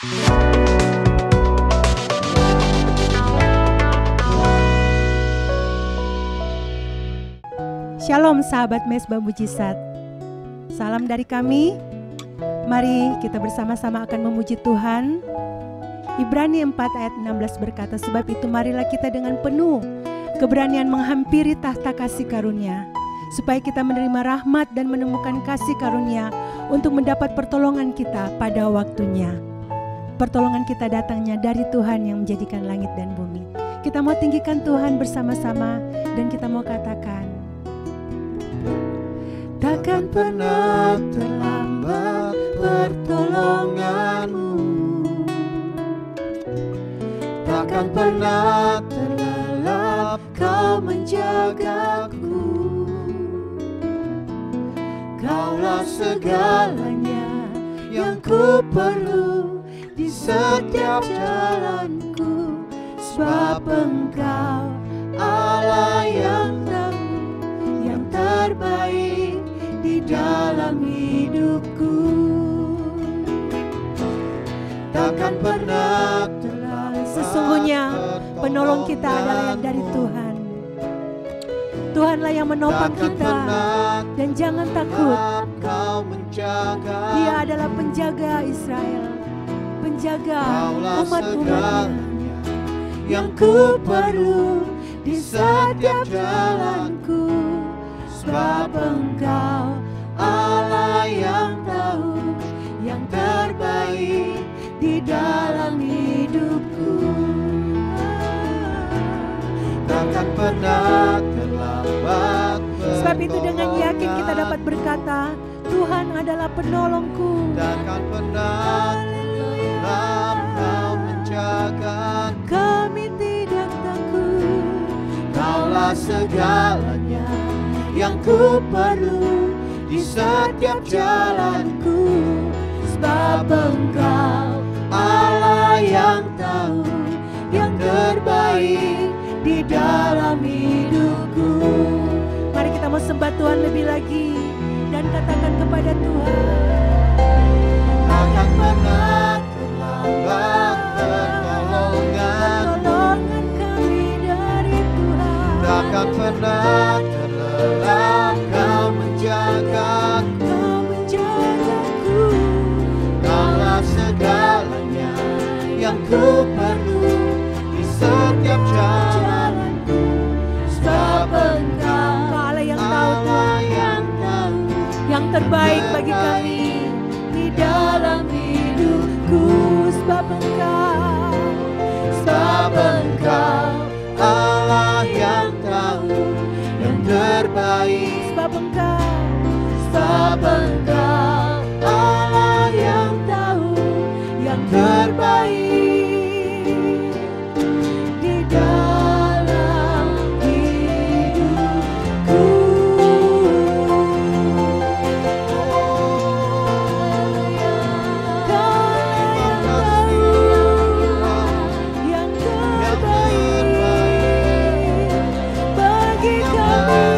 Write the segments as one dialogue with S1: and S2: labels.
S1: Shalom sahabat Mesbah Mujizat. Salam dari kami. Mari kita bersama-sama akan memuji Tuhan. Ibrani 4 ayat 16 berkata, sebab itu marilah kita dengan penuh keberanian menghampiri tahta kasih karunia, supaya kita menerima rahmat dan menemukan kasih karunia untuk mendapat pertolongan kita pada waktunya. Pertolongan kita datangnya dari Tuhan yang menjadikan langit dan bumi. Kita mau tinggikan Tuhan bersama-sama dan kita mau katakan, takkan pernah terlambat pertolonganmu, takkan pernah terlelap kau menjagaku. Kaulah segalanya yang ku perlu di setiap jalanku, sebab Engkau Allah yang tahu yang terbaik di dalam hidupku. Takkan pernah terlambat. Sesungguhnya penolong kita adalah yang dari Tuhan. Tuhanlah yang menopang kita, dan jangan takut. Dia adalah penjaga Israel, penjaga umat-umatnya yang ku perlu di setiap jalanku, sebab Engkau Allah yang tahu yang terbaik di dalam hidupku. Takkan pernah terlambat. Sebab itu dengan yakin kita dapat berkata, Tuhan adalah penolongku. Takkan pernah terlelap kau menjaga. Kami tidak takut. Kaulah segalanya yang ku perlu di setiap jalanku, sebab Engkau Allah yang tahu yang terbaik di dalam hidupku. Mari kita mau sembah Tuhan lebih lagi dan katakan kepada Tuhan, takkan pernah terlambat pertolongan kami dari Tuhan. Takkan pernah terlelap kau menjagaku. Kaulah segalanya yang ku perlu di setiap jalanku, sebab Engkau Allah yang tahu yang terbaik bagi kami di dalam hidupku, sebab Engkau Allah yang tahu yang terbaik, sebab Engkau Allah yang tahu yang terbaik di dalam hidupku. Yang terbaik bagi kami.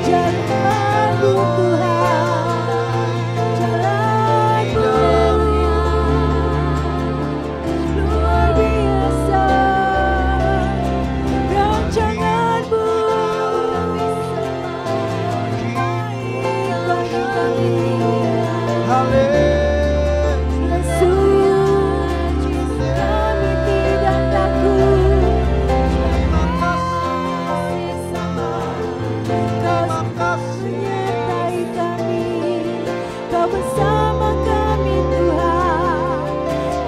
S1: Jalanmu Tuhan, jalanmu luar biasa, rancanganmu baik bagi kami. Yesus, kami tidak takut. Kau menyertai kami, Kau bersama kami Tuhan,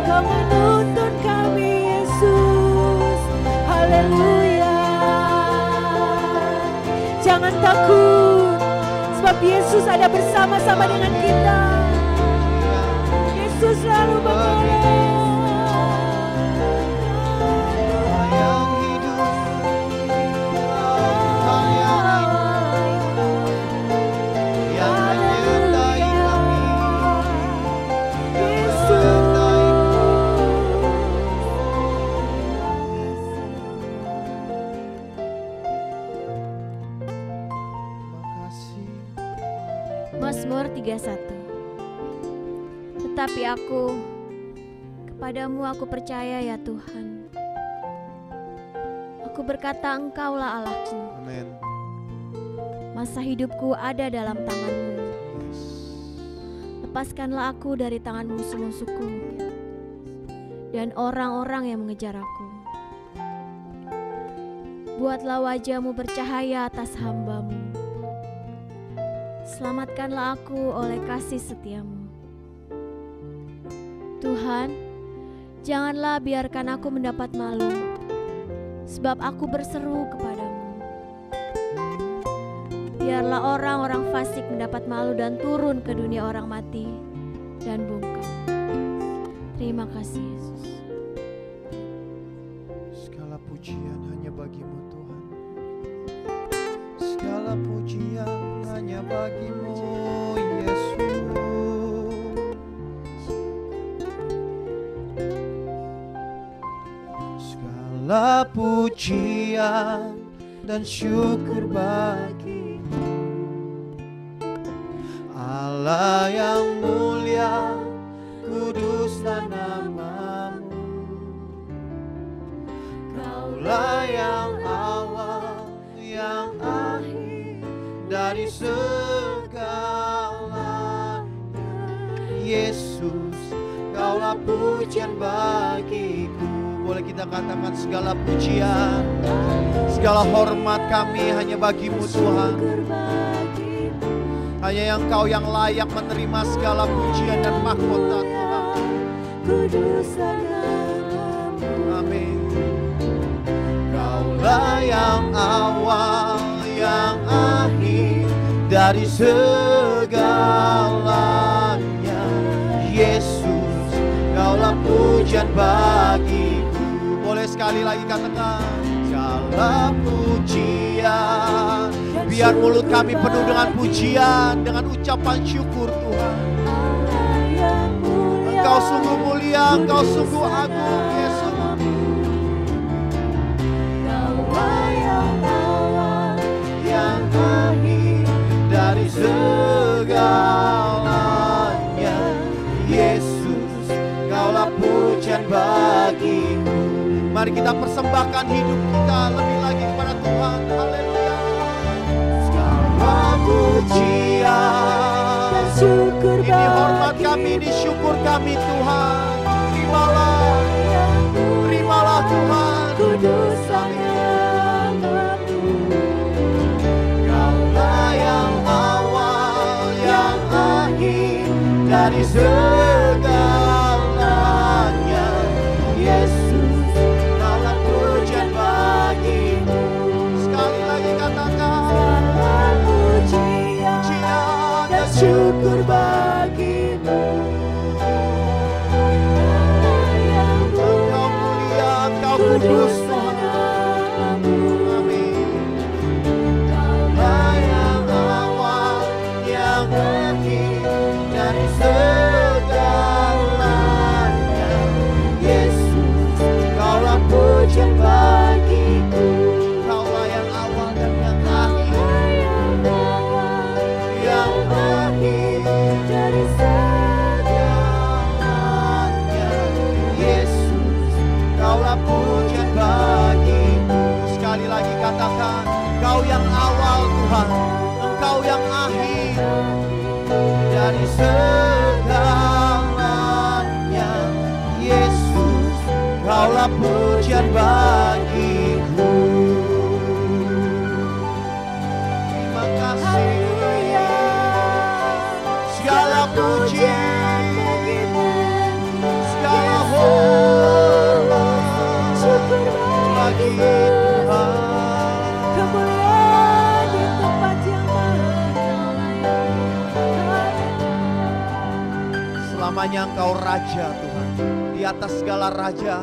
S1: Kau menuntun kami Yesus. Haleluya. Jangan takut, sebab Yesus ada bersama-sama dengan kita. Yesus selalu menolong.
S2: Mazmur 31. Tetapi kepadamu aku percaya ya Tuhan. Aku berkata Engkaulah Allahku.
S3: Amin.
S2: Masa hidupku ada dalam tangan-Mu. Lepaskanlah aku dari tangan musuh-musuhku dan orang-orang yang mengejar aku. Buatlah wajah-Mu bercahaya atas hamba-Mu. Selamatkanlah aku oleh kasih setia-Mu. Tuhan, janganlah biarkan aku mendapat malu, sebab aku berseru kepadamu. Biarlah orang-orang fasik mendapat malu dan turun ke dunia orang mati dan bungkam. Terima kasih Yesus.
S3: Segala pujian hanya bagi-Mu Tuhan. Segala pujian hanya bagi-Mu Yesus. Segala pujian dan syukur bagi Allah yang mulia, kuduslah nama-Mu. Kaulah yang awal, yang akhir dari segalanya. Yesus, Kaulah pujian bagiku. Boleh kita katakan segala pujian, segala hormat kami hanya bagi-Mu Tuhan. Hanya Engkau yang layak menerima segala pujian dan mahkota Tuhan. Amin. Kaulah yang awal, yang akhir dari segalanya. Yesus, Kaulah pujian bagiku. Boleh sekali lagi katakan segala pujian. Biar mulut kami penuh dengan pujian, dengan ucapan syukur Tuhan. Engkau sungguh mulia, Engkau sungguh agung Yesus. Kaulah yang awal, yang akhir dari segalanya. Yesus, Kaulah pujian bagiku. Mari kita persembahkan hidup kita lebih lagi kepada Tuhan. Haleluya. Pujian dan syukur ini hormat kami, ini syukur kami Tuhan. Terimalah Tuhan. Kuduslah nama-Mu. Kaulah yang awal, yang akhir dari segalanya. Yesus, Kaulah pujian bagimu. Sekali lagi katakan syukur bagimu. Engkau mulia, Engkau kudus Tuhan. Amin. Kaulah yang awal, yang akhir dari segalanya. Yesus, Kaulah pujian bagiku. Kaulah yang awal dan yang akhir, yang dari segalanya. Yesus, Kaulah pujian bagiku. Sekali lagi katakan, Engkau yang awal Tuhan, Engkau yang akhir dari segalanya. Yesus, Kaulah pujian bagiku. Terima kasih. Segala pujian bagimu, segala hormat bagi Tuhan.
S1: Kemuliaan di tempat yang
S3: Selamanya Engkau Raja Tuhan, di atas segala raja.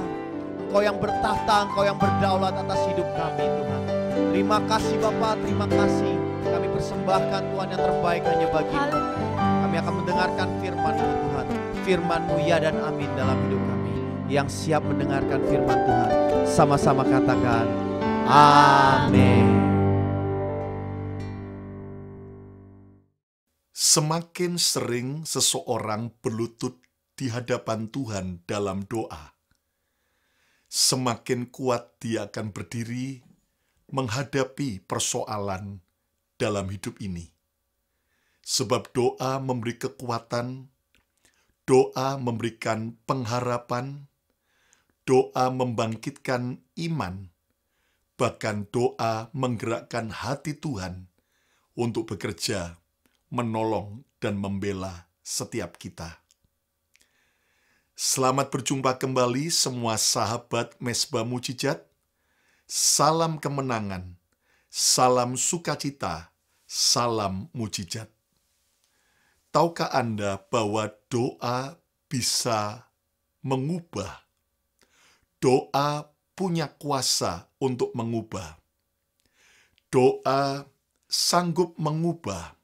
S3: Engkau yang bertahta, Engkau yang berdaulat atas hidup kami Tuhan. Terima kasih Bapa, terima kasih. Kami persembahkan Tuhan yang terbaik hanya bagi-Mu. Kami akan mendengarkan firman-Mu Tuhan. Firman-Mu ya dan amin dalam hidup kami. Yang siap mendengarkan firman Tuhan, sama-sama katakan amin.
S4: Semakin sering seseorang berlutut di hadapan Tuhan dalam doa, semakin kuat dia akan berdiri menghadapi persoalan dalam hidup ini. Sebab doa memberi kekuatan, doa memberikan pengharapan, doa membangkitkan iman, bahkan doa menggerakkan hati Tuhan untuk bekerja, menolong, dan membela setiap kita. Selamat berjumpa kembali semua sahabat Mezbah Mujizat. Salam kemenangan, salam sukacita, salam mujizat. Tahukah Anda bahwa doa bisa mengubah? Doa punya kuasa untuk mengubah. Doa sanggup mengubah.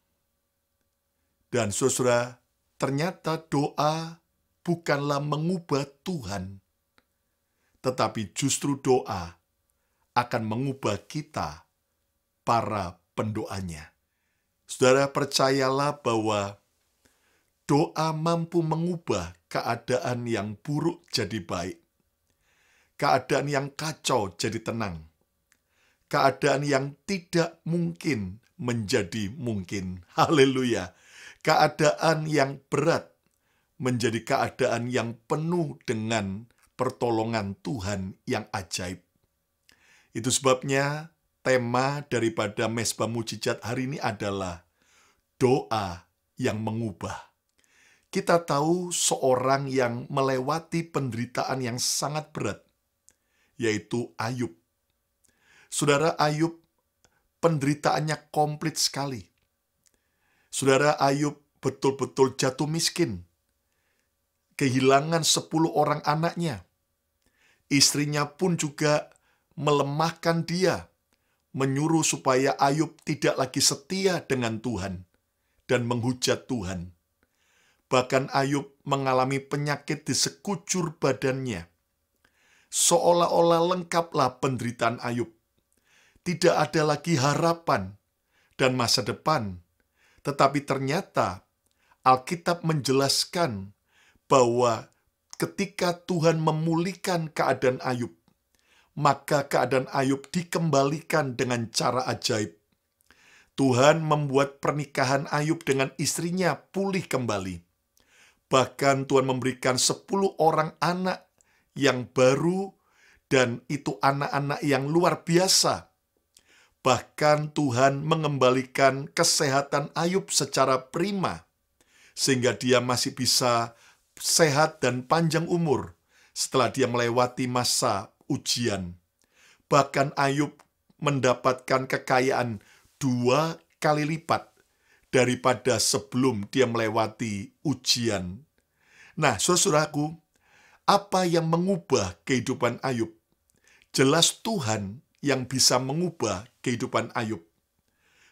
S4: Dan saudara, ternyata doa bukanlah mengubah Tuhan, tetapi justru doa akan mengubah kita, para pendoanya. Saudara, percayalah bahwa doa mampu mengubah keadaan yang buruk jadi baik, keadaan yang kacau jadi tenang, keadaan yang tidak mungkin menjadi mungkin. Haleluya! Keadaan yang berat menjadi keadaan yang penuh dengan pertolongan Tuhan yang ajaib. Itu sebabnya tema daripada Mezbah Mujizat hari ini adalah doa yang mengubah. Kita tahu seorang yang melewati penderitaan yang sangat berat, yaitu Ayub. Saudara, Ayub penderitaannya komplit sekali. Saudara, Ayub betul-betul jatuh miskin. Kehilangan 10 orang anaknya. Istrinya pun juga melemahkan dia, menyuruh supaya Ayub tidak lagi setia dengan Tuhan dan menghujat Tuhan. Bahkan Ayub mengalami penyakit di sekujur badannya. Seolah-olah lengkaplah penderitaan Ayub. Tidak ada lagi harapan dan masa depan. Tetapi ternyata Alkitab menjelaskan bahwa ketika Tuhan memulihkan keadaan Ayub, maka keadaan Ayub dikembalikan dengan cara ajaib. Tuhan membuat pernikahan Ayub dengan istrinya pulih kembali. Bahkan Tuhan memberikan 10 orang anak yang baru, dan itu anak-anak yang luar biasa. Bahkan Tuhan mengembalikan kesehatan Ayub secara prima, sehingga dia masih bisa sehat dan panjang umur setelah dia melewati masa ujian. Bahkan Ayub mendapatkan kekayaan 2 kali lipat daripada sebelum dia melewati ujian. Nah, saudaraku, apa yang mengubah kehidupan Ayub? Jelas Tuhan yang bisa mengubah kehidupan Ayub.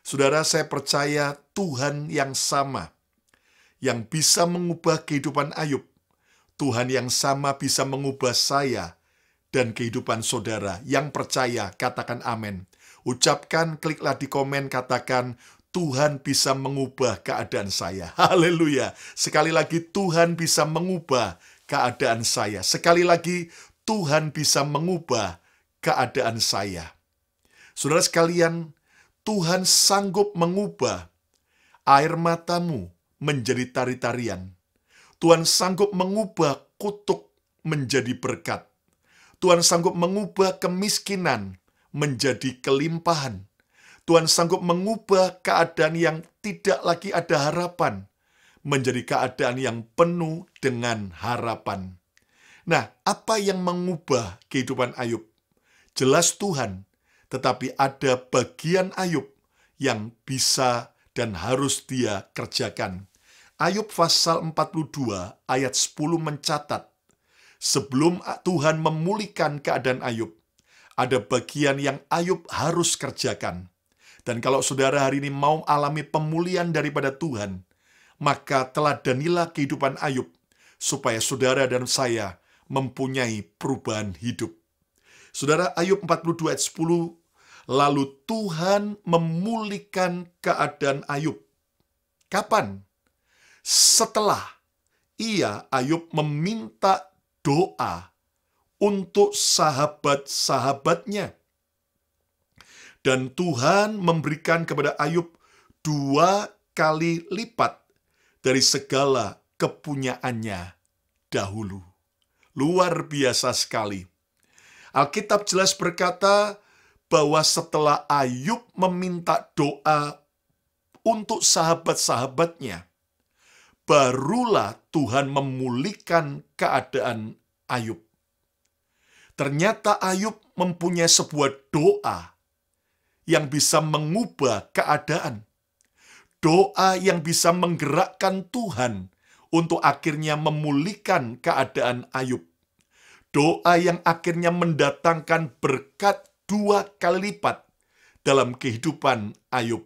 S4: Saudara, saya percaya Tuhan yang sama yang bisa mengubah kehidupan Ayub, Tuhan yang sama bisa mengubah saya dan kehidupan saudara. Yang percaya, katakan amin. Ucapkan, kliklah di komen, katakan, Tuhan bisa mengubah keadaan saya. Haleluya. Sekali lagi, Tuhan bisa mengubah keadaan saya. Sekali lagi, Tuhan bisa mengubah keadaan saya. Saudara sekalian, Tuhan sanggup mengubah air matamu menjadi tari-tarian. Tuhan sanggup mengubah kutuk menjadi berkat. Tuhan sanggup mengubah kemiskinan menjadi kelimpahan. Tuhan sanggup mengubah keadaan yang tidak lagi ada harapan menjadi keadaan yang penuh dengan harapan. Nah, apa yang mengubah kehidupan Ayub? Jelas Tuhan, tetapi ada bagian Ayub yang bisa dan harus dia kerjakan. Ayub pasal 42 ayat 10 mencatat, sebelum Tuhan memulihkan keadaan Ayub, ada bagian yang Ayub harus kerjakan. Dan kalau saudara hari ini mau alami pemulihan daripada Tuhan, maka teladanilah kehidupan Ayub, supaya saudara dan saya mempunyai perubahan hidup. Saudara, Ayub 42 ayat 10, lalu Tuhan memulihkan keadaan Ayub. Kapan? Setelah Ayub meminta doa untuk sahabat-sahabatnya. Dan Tuhan memberikan kepada Ayub 2 kali lipat dari segala kepunyaannya dahulu. Luar biasa sekali. Alkitab jelas berkata bahwa setelah Ayub meminta doa untuk sahabat-sahabatnya, barulah Tuhan memulihkan keadaan Ayub. Ternyata Ayub mempunyai sebuah doa yang bisa mengubah keadaan. Doa yang bisa menggerakkan Tuhan untuk akhirnya memulihkan keadaan Ayub. Doa yang akhirnya mendatangkan berkat 2 kali lipat dalam kehidupan Ayub.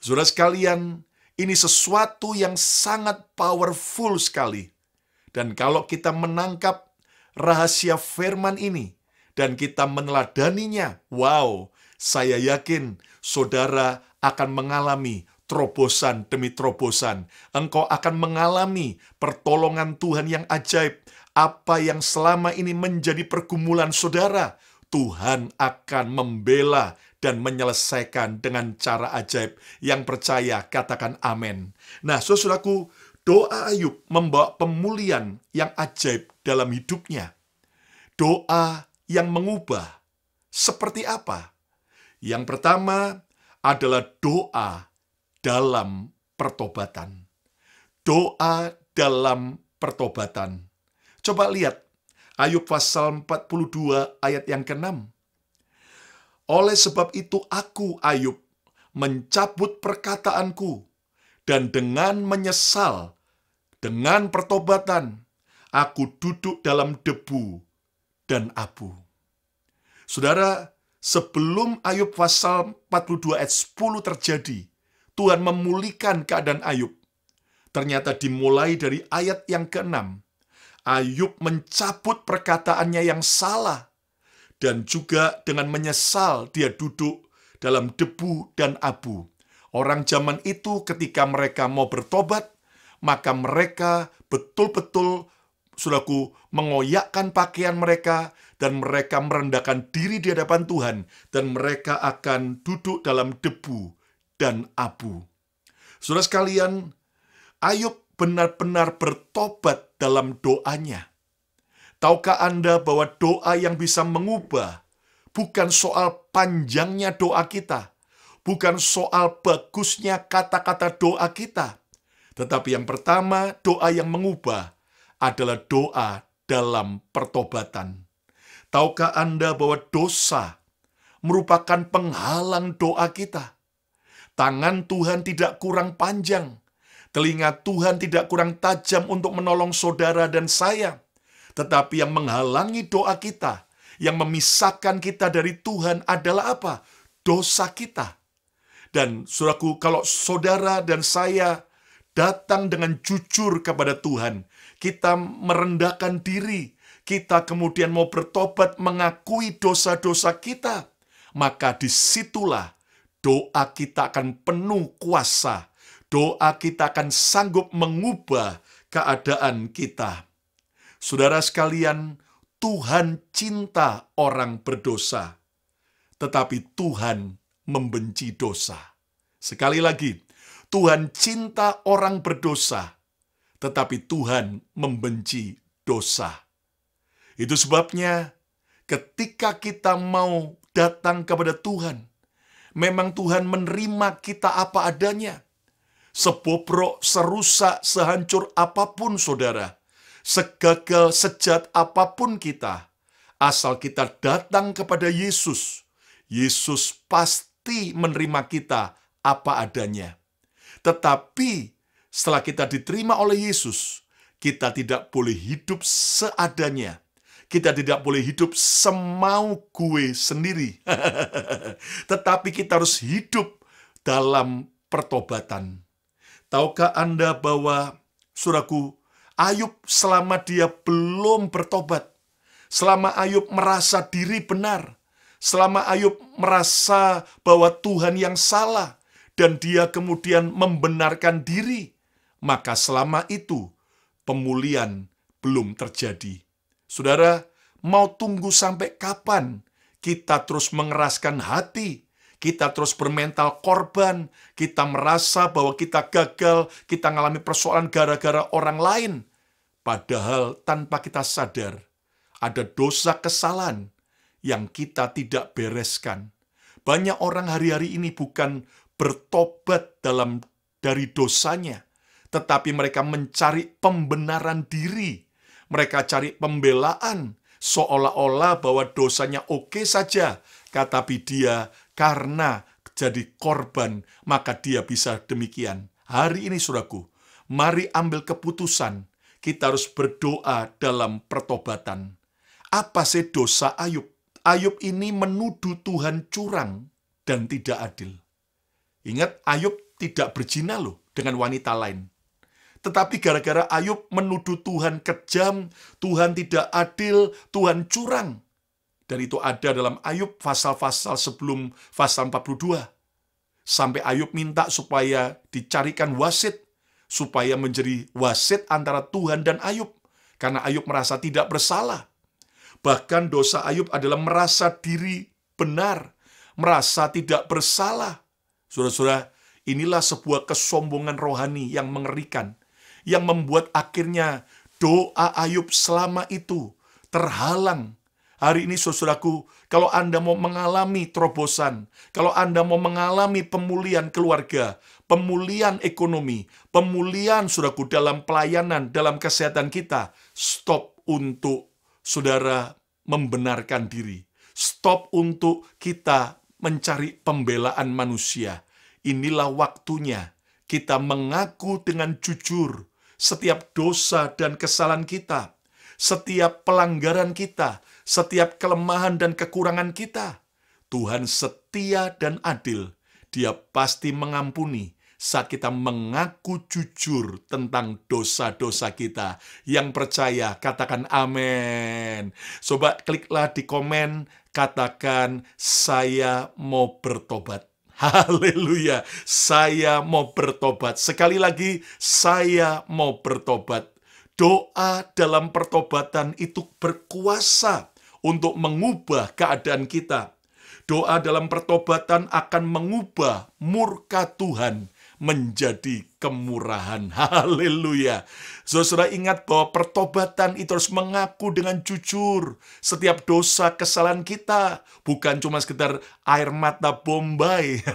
S4: Saudara sekalian, ini sesuatu yang sangat powerful sekali. Dan kalau kita menangkap rahasia firman ini dan kita meneladaninya, wow, saya yakin saudara akan mengalami terobosan demi terobosan. Engkau akan mengalami pertolongan Tuhan yang ajaib. Apa yang selama ini menjadi pergumulan saudara, Tuhan akan membela dan menyelesaikan dengan cara ajaib. Yang percaya, katakan amin. Nah, saudaraku, doa Ayub membawa pemulihan yang ajaib dalam hidupnya. Doa yang mengubah. Seperti apa? Yang pertama adalah doa dalam pertobatan. Doa dalam pertobatan. Coba lihat Ayub pasal 42 ayat yang ke-6. Oleh sebab itu aku, Ayub, mencabut perkataanku, dan dengan menyesal, dengan pertobatan, aku duduk dalam debu dan abu. Saudara, sebelum Ayub pasal 42 ayat 10 terjadi, Tuhan memulihkan keadaan Ayub. Ternyata dimulai dari ayat yang ke-6. Ayub mencabut perkataannya yang salah. Dan juga dengan menyesal dia duduk dalam debu dan abu. Orang zaman itu ketika mereka mau bertobat, maka mereka betul-betul, saudaraku, mengoyakkan pakaian mereka, dan mereka merendahkan diri di hadapan Tuhan, dan mereka akan duduk dalam debu dan abu. Saudara sekalian, Ayub benar-benar bertobat dalam doanya. Tahukah Anda bahwa doa yang bisa mengubah bukan soal panjangnya doa kita, bukan soal bagusnya kata-kata doa kita, tetapi yang pertama, doa yang mengubah adalah doa dalam pertobatan. Tahukah Anda bahwa dosa merupakan penghalang doa kita? Tangan Tuhan tidak kurang panjang, telinga Tuhan tidak kurang tajam untuk menolong saudara dan saya. Tetapi yang menghalangi doa kita, yang memisahkan kita dari Tuhan adalah apa? Dosa kita. Dan saudaraku, kalau saudara dan saya datang dengan jujur kepada Tuhan, kita merendahkan diri, kita kemudian mau bertobat mengakui dosa-dosa kita, maka disitulah doa kita akan penuh kuasa. Doa kita akan sanggup mengubah keadaan kita. Saudara sekalian, Tuhan cinta orang berdosa, tetapi Tuhan membenci dosa. Sekali lagi, Tuhan cinta orang berdosa, tetapi Tuhan membenci dosa. Itu sebabnya ketika kita mau datang kepada Tuhan, memang Tuhan menerima kita apa adanya. Sebobrok, serusak, sehancur apapun saudara, segagal, sejat apapun kita, asal kita datang kepada Yesus, Yesus pasti menerima kita apa adanya. Tetapi setelah kita diterima oleh Yesus, kita tidak boleh hidup seadanya. Kita tidak boleh hidup semau gue sendiri. Tetapi kita harus hidup dalam pertobatan. Tahukah Anda bahwa, saudaraku, Ayub selama dia belum bertobat, selama Ayub merasa diri benar, selama Ayub merasa bahwa Tuhan yang salah, dan dia kemudian membenarkan diri, maka selama itu pemulihan belum terjadi. Saudara, mau tunggu sampai kapan kita terus mengeraskan hati, kita terus bermental korban, kita merasa bahwa kita gagal, kita mengalami persoalan gara-gara orang lain. Padahal tanpa kita sadar, ada dosa kesalahan yang kita tidak bereskan. Banyak orang hari-hari ini bukan bertobat dari dosanya, tetapi mereka mencari pembenaran diri. Mereka cari pembelaan, seolah-olah bahwa dosanya oke saja. Tetapi dia karena jadi korban, maka dia bisa demikian. Hari ini, saudaraku, mari ambil keputusan. Kita harus berdoa dalam pertobatan. Apa sih dosa Ayub? Ayub ini menuduh Tuhan curang dan tidak adil. Ingat, Ayub tidak berzina loh dengan wanita lain. Tetapi gara-gara Ayub menuduh Tuhan kejam, Tuhan tidak adil, Tuhan curang. Dan itu ada dalam Ayub pasal-pasal sebelum pasal 42. Sampai Ayub minta supaya dicarikan wasit, supaya menjadi wasit antara Tuhan dan Ayub. Karena Ayub merasa tidak bersalah. Bahkan dosa Ayub adalah merasa diri benar, merasa tidak bersalah. Saudara-saudara, inilah sebuah kesombongan rohani yang mengerikan, yang membuat akhirnya doa Ayub selama itu terhalang. Hari ini, saudaraku, kalau Anda mau mengalami terobosan, kalau Anda mau mengalami pemulihan keluarga, pemulihan ekonomi, pemulihan, saudaraku, dalam pelayanan, dalam kesehatan kita, stop untuk saudara membenarkan diri. Stop untuk kita mencari pembelaan manusia. Inilah waktunya kita mengaku dengan jujur setiap dosa dan kesalahan kita, setiap pelanggaran kita, setiap kelemahan dan kekurangan kita. Tuhan setia dan adil. Dia pasti mengampuni saat kita mengaku jujur tentang dosa-dosa kita. Yang percaya, katakan amin. Coba kliklah di komen, katakan, saya mau bertobat. Haleluya, saya mau bertobat. Sekali lagi, saya mau bertobat. Doa dalam pertobatan itu berkuasa untuk mengubah keadaan kita. Doa dalam pertobatan akan mengubah murka Tuhan menjadi kemurahan. Haleluya. Saudara ingat bahwa pertobatan itu harus mengaku dengan jujur setiap dosa kesalahan kita. Bukan cuma sekedar air mata Bombay.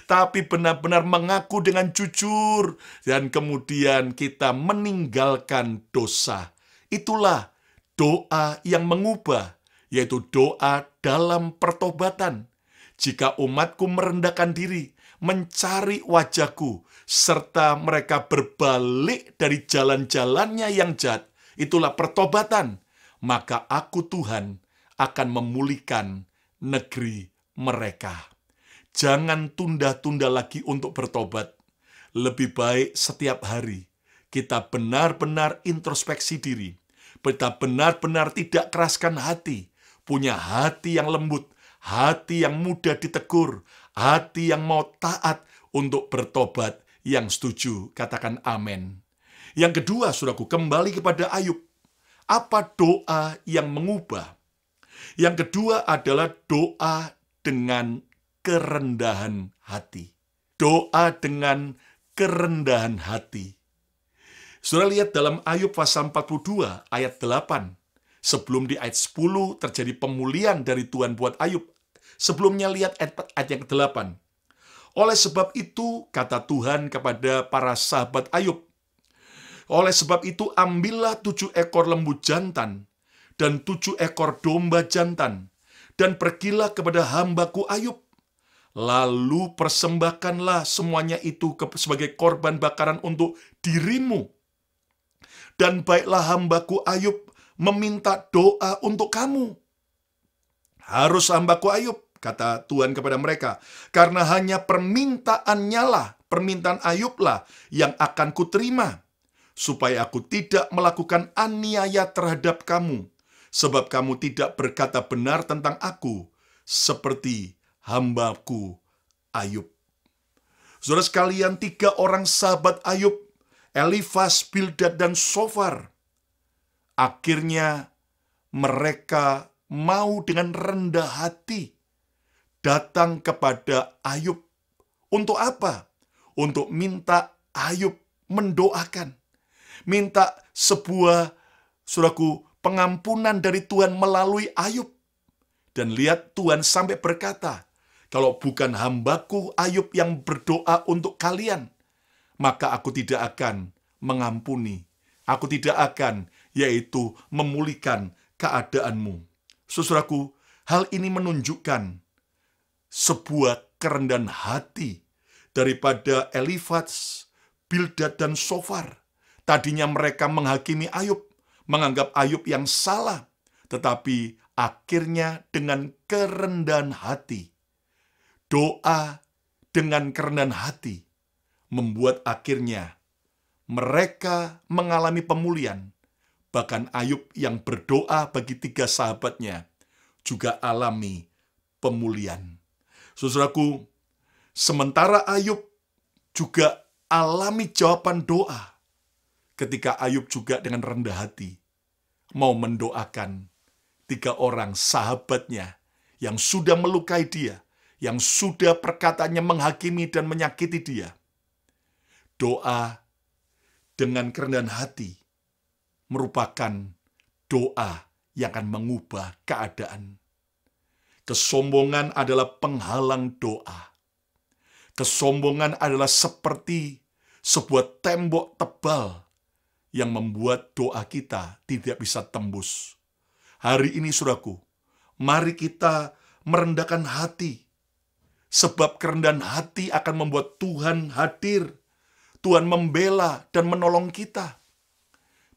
S4: Tapi benar-benar mengaku dengan jujur. Dan kemudian kita meninggalkan dosa. Itulah doa yang mengubah, yaitu doa dalam pertobatan. Jika umatku merendahkan diri, mencari wajahku, serta mereka berbalik dari jalan-jalannya yang jahat, itulah pertobatan. Maka aku Tuhan akan memulihkan negeri mereka. Jangan tunda-tunda lagi untuk bertobat. Lebih baik setiap hari kita benar-benar introspeksi diri. Kita benar-benar tidak keraskan hati, punya hati yang lembut, hati yang mudah ditegur, hati yang mau taat untuk bertobat yang setuju. Katakan amin. Yang kedua, saudaraku, kembali kepada Ayub. Apa doa yang mengubah? Yang kedua adalah doa dengan kerendahan hati. Doa dengan kerendahan hati. Saudara lihat dalam Ayub pasal 42 ayat 8. Sebelum di ayat 10 terjadi pemulihan dari Tuhan buat Ayub. Sebelumnya lihat ayat yang ke-8. Oleh sebab itu, kata Tuhan kepada para sahabat Ayub, oleh sebab itu ambillah 7 ekor lembu jantan dan 7 ekor domba jantan, dan pergilah kepada hambaku Ayub. Lalu persembahkanlah semuanya itu sebagai korban bakaran untuk dirimu. Dan baiklah hambaku Ayub meminta doa untuk kamu. Harus hambaku Ayub, kata Tuhan kepada mereka, karena hanya permintaannya lah, permintaan Ayub lah yang akan kuterima, supaya aku tidak melakukan aniaya terhadap kamu, sebab kamu tidak berkata benar tentang aku, seperti hambaku Ayub. Saudara sekalian, 3 orang sahabat Ayub Elifas, Bildad, dan Sofar. Akhirnya mereka mau dengan rendah hati datang kepada Ayub. Untuk apa? Untuk minta Ayub mendoakan. Minta sebuah, saudaraku, pengampunan dari Tuhan melalui Ayub. Dan lihat Tuhan sampai berkata, kalau bukan hambaku Ayub yang berdoa untuk kalian, maka aku tidak akan mengampuni. Aku tidak akan, yaitu memulihkan keadaanmu. Saudaraku, hal ini menunjukkan sebuah kerendahan hati daripada Elifas, Bildad, dan Sofar. Tadinya mereka menghakimi Ayub, menganggap Ayub yang salah, tetapi akhirnya dengan kerendahan hati, doa dengan kerendahan hati, membuat akhirnya mereka mengalami pemulihan. Bahkan Ayub yang berdoa bagi 3 sahabatnya juga alami pemulihan. Saudaraku, sementara Ayub juga alami jawaban doa, ketika Ayub juga dengan rendah hati mau mendoakan 3 orang sahabatnya yang sudah melukai dia, yang sudah perkataannya menghakimi dan menyakiti dia. Doa dengan kerendahan hati merupakan doa yang akan mengubah keadaan. Kesombongan adalah penghalang doa. Kesombongan adalah seperti sebuah tembok tebal yang membuat doa kita tidak bisa tembus. Hari ini, saudaraku, mari kita merendahkan hati. Sebab kerendahan hati akan membuat Tuhan hadir. Tuhan membela dan menolong kita.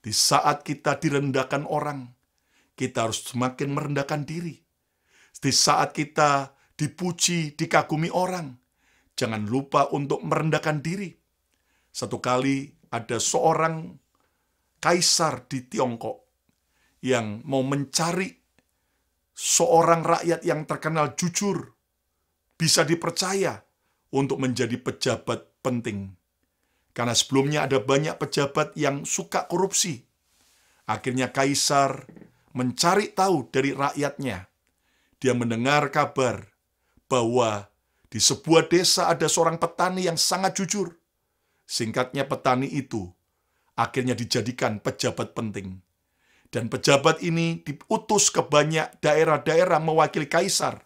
S4: Di saat kita direndahkan orang, kita harus semakin merendahkan diri. Di saat kita dipuji, dikagumi orang, jangan lupa untuk merendahkan diri. Satu kali ada seorang kaisar di Tiongkok yang mau mencari seorang rakyat yang terkenal jujur, bisa dipercaya untuk menjadi pejabat penting. Karena sebelumnya ada banyak pejabat yang suka korupsi. Akhirnya kaisar mencari tahu dari rakyatnya. Dia mendengar kabar bahwa di sebuah desa ada seorang petani yang sangat jujur. Singkatnya, petani itu akhirnya dijadikan pejabat penting. Dan pejabat ini diutus ke banyak daerah-daerah mewakili kaisar.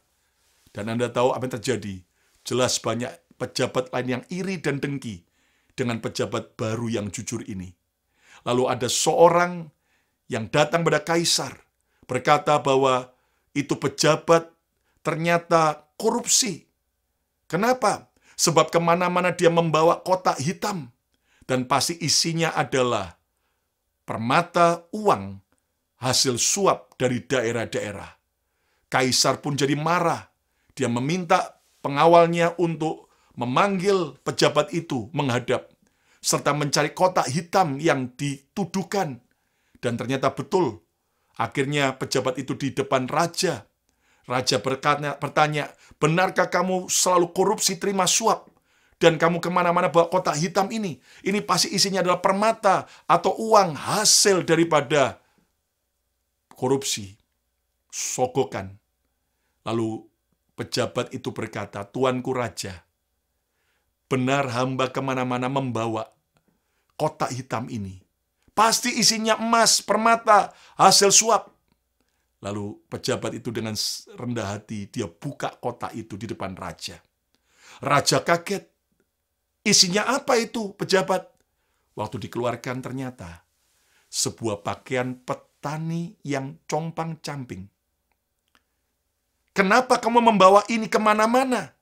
S4: Dan Anda tahu apa yang terjadi? Jelas banyak pejabat lain yang iri dan dengki dengan pejabat baru yang jujur ini. Lalu ada seorang yang datang pada kaisar, berkata bahwa itu pejabat ternyata korupsi. Kenapa? Sebab kemana-mana dia membawa kotak hitam, dan pasti isinya adalah permata uang hasil suap dari daerah-daerah. Kaisar pun jadi marah. Dia meminta pengawalnya untuk memanggil pejabat itu menghadap, serta mencari kotak hitam yang dituduhkan. Dan ternyata betul. Akhirnya pejabat itu di depan raja. Raja bertanya, benarkah kamu selalu korupsi terima suap? Dan kamu kemana-mana bawa kotak hitam ini? Ini pasti isinya adalah permata atau uang hasil daripada korupsi, sogokan. Lalu pejabat itu berkata, Tuanku Raja, benar hamba kemana-mana membawa kotak hitam ini. Pasti isinya emas, permata, hasil suap. Lalu pejabat itu dengan rendah hati, dia buka kotak itu di depan raja. Raja kaget. Isinya apa itu, pejabat? Waktu dikeluarkan ternyata sebuah pakaian petani yang compang-camping. Kenapa kamu membawa ini kemana-mana?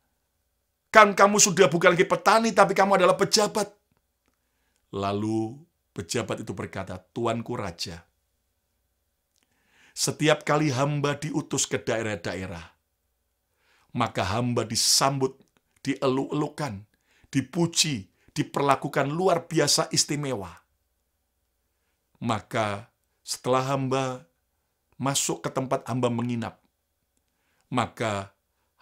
S4: Kan kamu sudah bukan lagi petani, tapi kamu adalah pejabat. Lalu pejabat itu berkata, Tuanku Raja, setiap kali hamba diutus ke daerah-daerah, maka hamba disambut, dieluk-elukan, dipuji, diperlakukan luar biasa istimewa. Maka setelah hamba masuk ke tempat hamba menginap, maka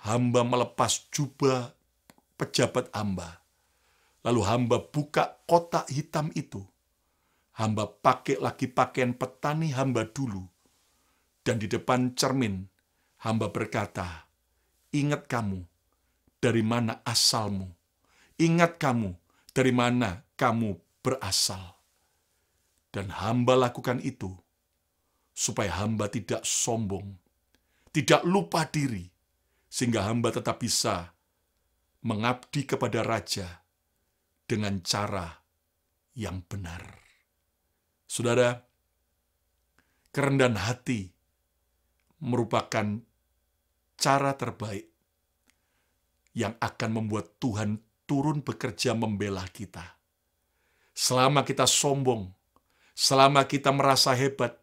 S4: hamba melepas jubah pejabat hamba, Lalu hamba buka kotak hitam itu. Hamba pakai lagi pakaian petani hamba dulu. Dan di depan cermin, hamba berkata, ingat kamu, dari mana asalmu. Ingat kamu, dari mana kamu berasal. Dan hamba lakukan itu, supaya hamba tidak sombong, tidak lupa diri, sehingga hamba tetap bisa mengabdi kepada Raja dengan cara yang benar. Saudara, kerendahan hati merupakan cara terbaik yang akan membuat Tuhan turun bekerja membela kita. Selama kita sombong, selama kita merasa hebat,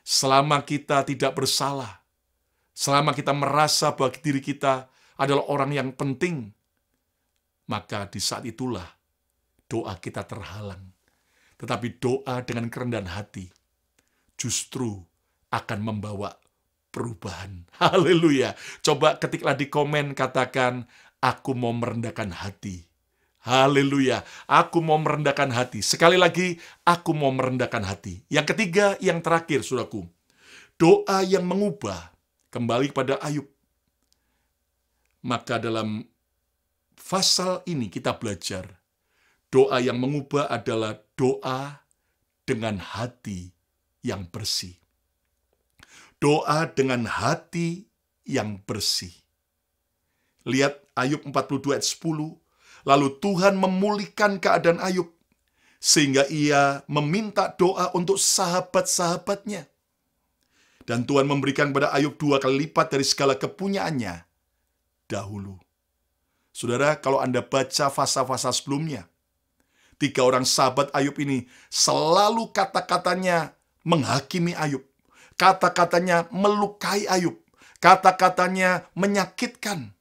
S4: selama kita tidak bersalah, selama kita merasa bahwa diri kita adalah orang yang penting, maka di saat itulah doa kita terhalang. Tetapi doa dengan kerendahan hati justru akan membawa perubahan. Haleluya. Coba ketiklah di komen, katakan, aku mau merendahkan hati. Haleluya. Aku mau merendahkan hati. Sekali lagi, aku mau merendahkan hati. Yang ketiga, yang terakhir, saudaraku. Doa yang mengubah. Kembali kepada Ayub. Maka dalam pasal ini kita belajar, doa yang mengubah adalah doa dengan hati yang bersih. Doa dengan hati yang bersih. Lihat Ayub 42 ayat 10. Lalu Tuhan memulihkan keadaan Ayub, sehingga ia meminta doa untuk sahabat-sahabatnya. Dan Tuhan memberikan kepada Ayub 2 kali lipat dari segala kepunyaannya dahulu. Saudara, kalau Anda baca fasa-fasa sebelumnya, 3 orang sahabat Ayub ini selalu kata-katanya menghakimi Ayub. Kata-katanya melukai Ayub. Kata-katanya menyakitkan.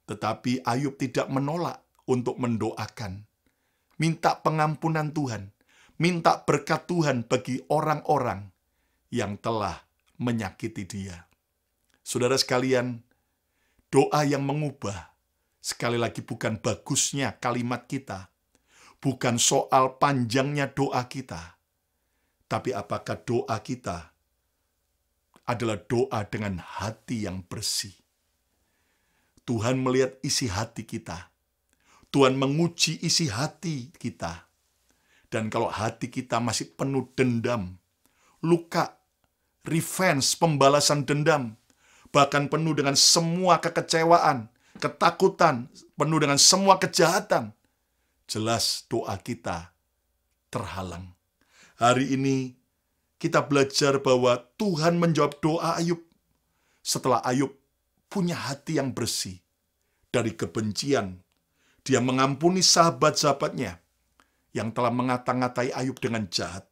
S4: Tetapi Ayub tidak menolak untuk mendoakan. Minta pengampunan Tuhan. Minta berkat Tuhan bagi orang-orang yang telah menyakiti dia. Saudara sekalian, doa yang mengubah, sekali lagi bukan bagusnya kalimat kita, bukan soal panjangnya doa kita, tapi apakah doa kita adalah doa dengan hati yang bersih. Tuhan melihat isi hati kita. Tuhan menguji isi hati kita. Dan kalau hati kita masih penuh dendam, luka, revenge, pembalasan dendam, bahkan penuh dengan semua kekecewaan, ketakutan, penuh dengan semua kejahatan, jelas doa kita terhalang. Hari ini kita belajar bahwa Tuhan menjawab doa Ayub setelah Ayub punya hati yang bersih dari kebencian. Dia mengampuni sahabat-sahabatnya yang telah mengata-ngatai Ayub dengan jahat.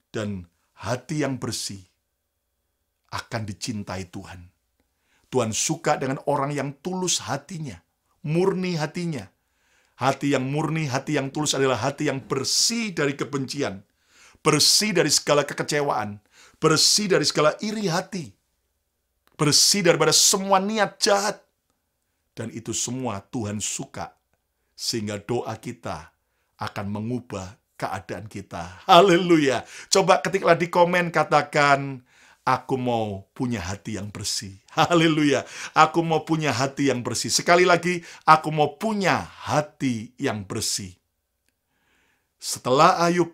S4: Dan hati yang bersih akan dicintai Tuhan. Tuhan suka dengan orang yang tulus hatinya, murni hatinya. Hati yang murni, hati yang tulus adalah hati yang bersih dari kebencian, bersih dari segala kekecewaan, bersih dari segala iri hati, bersih daripada semua niat jahat. Dan itu semua Tuhan suka, sehingga doa kita akan mengubah keadaan kita. Haleluya. Coba ketiklah di komen, katakan, aku mau punya hati yang bersih. Haleluya. Aku mau punya hati yang bersih. Sekali lagi, aku mau punya hati yang bersih. Setelah Ayub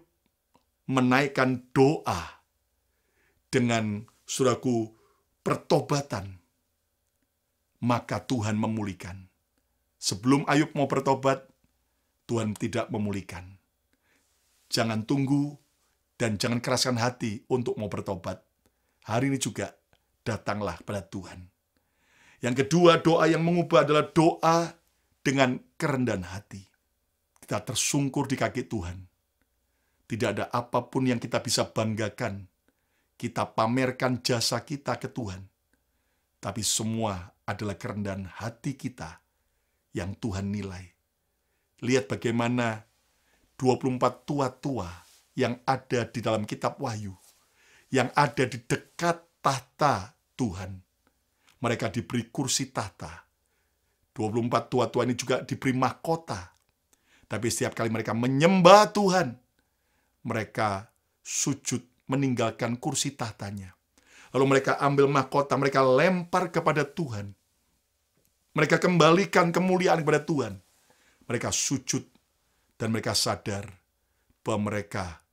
S4: menaikkan doa dengan, saudaraku, pertobatan, maka Tuhan memulihkan. Sebelum Ayub mau bertobat, Tuhan tidak memulihkan. Jangan tunggu dan jangan keraskan hati untuk mau bertobat. Hari ini juga datanglah pada Tuhan. Yang kedua, doa yang mengubah adalah doa dengan kerendahan hati. Kita tersungkur di kaki Tuhan. Tidak ada apapun yang kita bisa banggakan. Kita pamerkan jasa kita ke Tuhan. Tapi semua adalah kerendahan hati kita yang Tuhan nilai. Lihat bagaimana 24 tua-tua yang ada di dalam kitab Wahyu, yang ada di dekat tahta Tuhan. Mereka diberi kursi tahta. 24 tua-tua ini juga diberi mahkota. Tapi setiap kali mereka menyembah Tuhan, mereka sujud meninggalkan kursi tahtanya. Lalu mereka ambil mahkota, mereka lempar kepada Tuhan. Mereka kembalikan kemuliaan kepada Tuhan. Mereka sujud dan mereka sadar bahwa mereka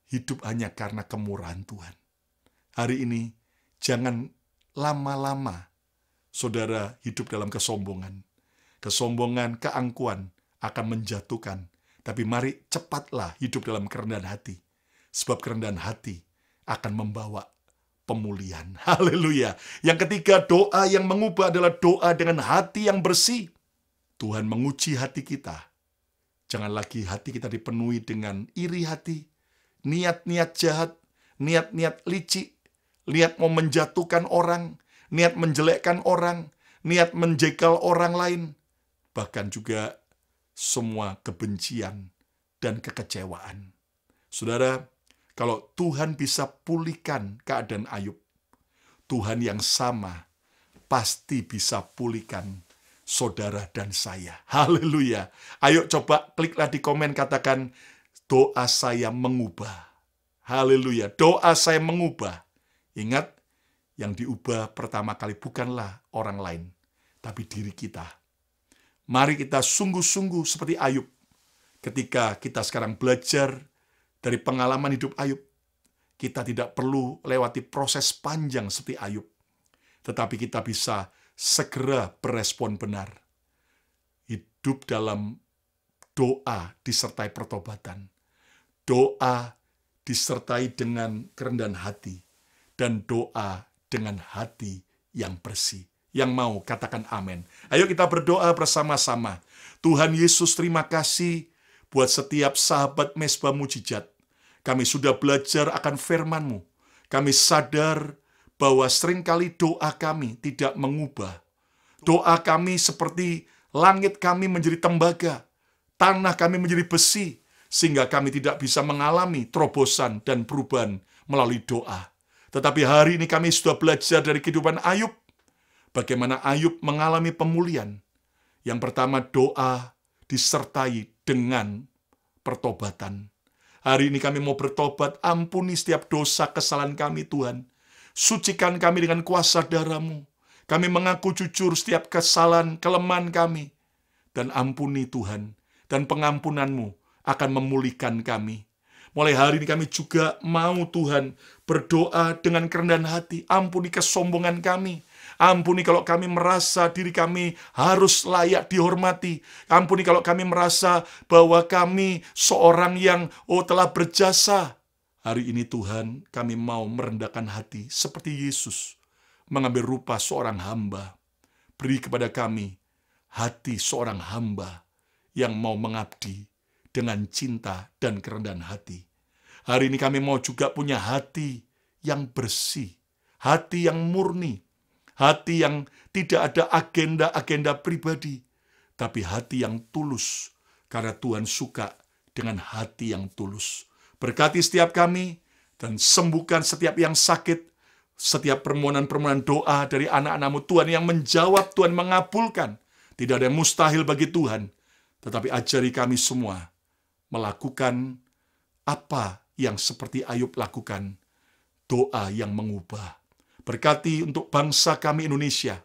S4: hidup hanya karena kemurahan Tuhan. Hari ini jangan lama-lama saudara hidup dalam kesombongan. Kesombongan, keangkuhan akan menjatuhkan. Tapi mari cepatlah hidup dalam kerendahan hati. Sebab kerendahan hati akan membawa pemulihan. Haleluya. Yang ketiga, doa yang mengubah adalah doa dengan hati yang bersih. Tuhan menguji hati kita. Jangan lagi hati kita dipenuhi dengan iri hati, niat-niat jahat, niat-niat licik, niat mau menjatuhkan orang, niat menjelekkan orang, niat menjegal orang lain, bahkan juga semua kebencian dan kekecewaan. Saudara, kalau Tuhan bisa pulihkan keadaan Ayub, Tuhan yang sama pasti bisa pulihkan saudara dan saya. Haleluya. Ayo coba kliklah di komen, katakan, doa saya mengubah. Haleluya. Doa saya mengubah. Ingat, yang diubah pertama kali bukanlah orang lain, tapi diri kita. Mari kita sungguh-sungguh seperti Ayub. Ketika kita sekarang belajar dari pengalaman hidup Ayub, kita tidak perlu lewati proses panjang seperti Ayub. Tetapi kita bisa segera berespon benar. Hidup dalam doa disertai pertobatan. Doa disertai dengan kerendahan hati. Dan doa dengan hati yang bersih. Yang mau katakan amin. Ayo kita berdoa bersama-sama. Tuhan Yesus, terima kasih buat setiap sahabat Mezbah Mujizat. Kami sudah belajar akan firman-Mu. Kami sadar bahwa seringkali doa kami tidak mengubah. Doa kami seperti langit kami menjadi tembaga, tanah kami menjadi besi, sehingga kami tidak bisa mengalami terobosan dan perubahan melalui doa. Tetapi hari ini kami sudah belajar dari kehidupan Ayub, bagaimana Ayub mengalami pemulihan. Yang pertama, doa disertai dengan pertobatan. Hari ini kami mau bertobat, ampuni setiap dosa kesalahan kami Tuhan. Sucikan kami dengan kuasa darah-Mu. Kami mengaku jujur setiap kesalahan, kelemahan kami. Dan ampuni Tuhan. Dan pengampunan-Mu akan memulihkan kami. Mulai hari ini kami juga mau Tuhan berdoa dengan kerendahan hati. Ampuni kesombongan kami. Ampuni kalau kami merasa diri kami harus layak dihormati. Ampuni kalau kami merasa bahwa kami seorang yang telah berjasa. Hari ini Tuhan, kami mau merendahkan hati seperti Yesus, mengambil rupa seorang hamba. Beri kepada kami hati seorang hamba yang mau mengabdi dengan cinta dan kerendahan hati. Hari ini kami mau juga punya hati yang bersih, hati yang murni, hati yang tidak ada agenda-agenda pribadi, tapi hati yang tulus, karena Tuhan suka dengan hati yang tulus. Berkati setiap kami, dan sembuhkan setiap yang sakit, setiap permohonan-permohonan doa dari anak-anak-Mu Tuhan yang menjawab, Tuhan mengabulkan. Tidak ada yang mustahil bagi Tuhan, tetapi ajari kami semua melakukan apa yang seperti Ayub lakukan, doa yang mengubah. Berkati untuk bangsa kami Indonesia,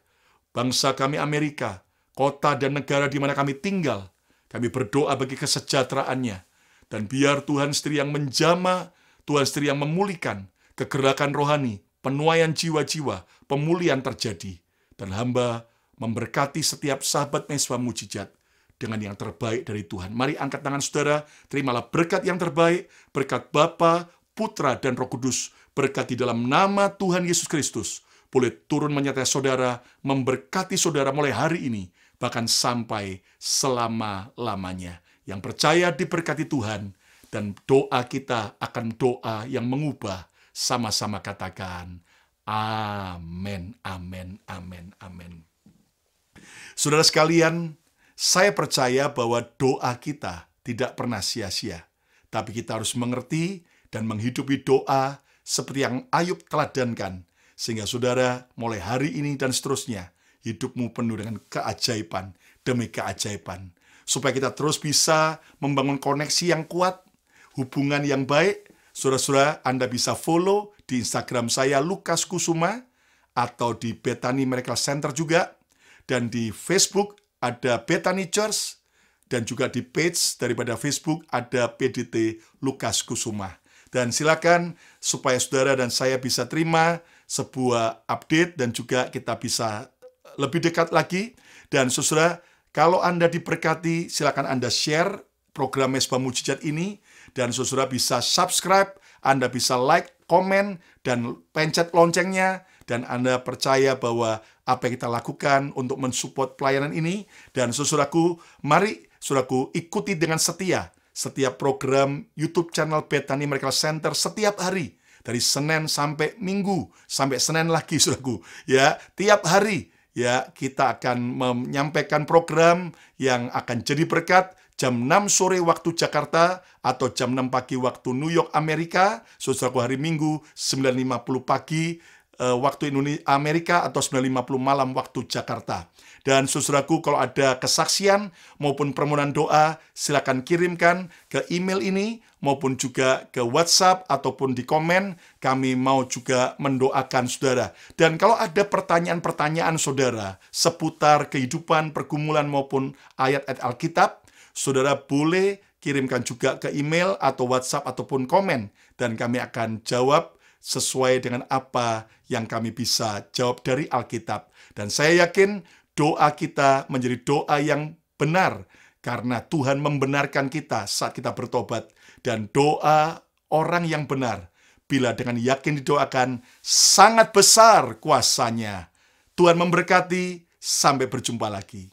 S4: bangsa kami Amerika, kota dan negara di mana kami tinggal. Kami berdoa bagi kesejahteraannya. Dan biar Tuhan sendiri yang menjamah, Tuhan sendiri yang memulihkan kegerakan rohani, penuaian jiwa-jiwa, pemulihan terjadi. Dan hamba memberkati setiap sahabat Mezbah Mujizat dengan yang terbaik dari Tuhan. Mari angkat tangan saudara, terimalah berkat yang terbaik, berkat Bapa, Putra, dan Roh Kudus, berkat di dalam nama Tuhan Yesus Kristus, boleh turun menyertai saudara, memberkati saudara mulai hari ini, bahkan sampai selama-lamanya. Yang percaya diberkati Tuhan, dan doa kita akan doa yang mengubah. Sama-sama katakan, amin, amin, amin, amin. Saudara sekalian, saya percaya bahwa doa kita tidak pernah sia-sia. Tapi kita harus mengerti dan menghidupi doa seperti yang Ayub teladankan. Sehingga saudara mulai hari ini dan seterusnya, hidupmu penuh dengan keajaiban demi keajaiban. supaya kita terus bisa membangun koneksi yang kuat, hubungan yang baik. Saudara-saudara, Anda bisa follow di Instagram saya Lukas Kusuma, atau di Bethany Miracle Center juga, dan di Facebook ada Bethany Church, dan juga di page daripada Facebook ada PDT Lukas Kusuma. Dan silakan supaya saudara dan saya bisa terima sebuah update dan juga kita bisa lebih dekat lagi. Dan saudara, kalau Anda diberkati, silakan Anda share program Mesbah Mujizat ini, dan saudara bisa subscribe, Anda bisa like, komen, dan pencet loncengnya, dan Anda percaya bahwa apa yang kita lakukan untuk mensupport pelayanan ini. Dan saudaraku, mari saudaraku ikuti dengan setia setiap program YouTube channel Bethany Miracle Center setiap hari, dari Senin sampai Minggu, sampai Senin lagi saudaraku. Ya, tiap hari ya kita akan menyampaikan program yang akan jadi berkat. Jam 6 sore waktu Jakarta atau jam 6 pagi waktu New York, Amerika. Saudaraku, hari Minggu 9.50 pagi waktu Indonesia Amerika atau 9.50 malam waktu Jakarta. Dan saudaraku, kalau ada kesaksian maupun permohonan doa, silakan kirimkan ke email ini maupun juga ke WhatsApp ataupun di komen. Kami mau juga mendoakan saudara. Dan kalau ada pertanyaan-pertanyaan saudara seputar kehidupan, pergumulan maupun ayat-ayat Alkitab, saudara boleh kirimkan juga ke email atau WhatsApp ataupun komen, dan kami akan jawab sesuai dengan apa yang kami bisa jawab dari Alkitab. Dan saya yakin doa kita menjadi doa yang benar, karena Tuhan membenarkan kita saat kita bertobat. Dan doa orang yang benar, bila dengan yakin didoakan, sangat besar kuasanya. Tuhan memberkati, sampai berjumpa lagi.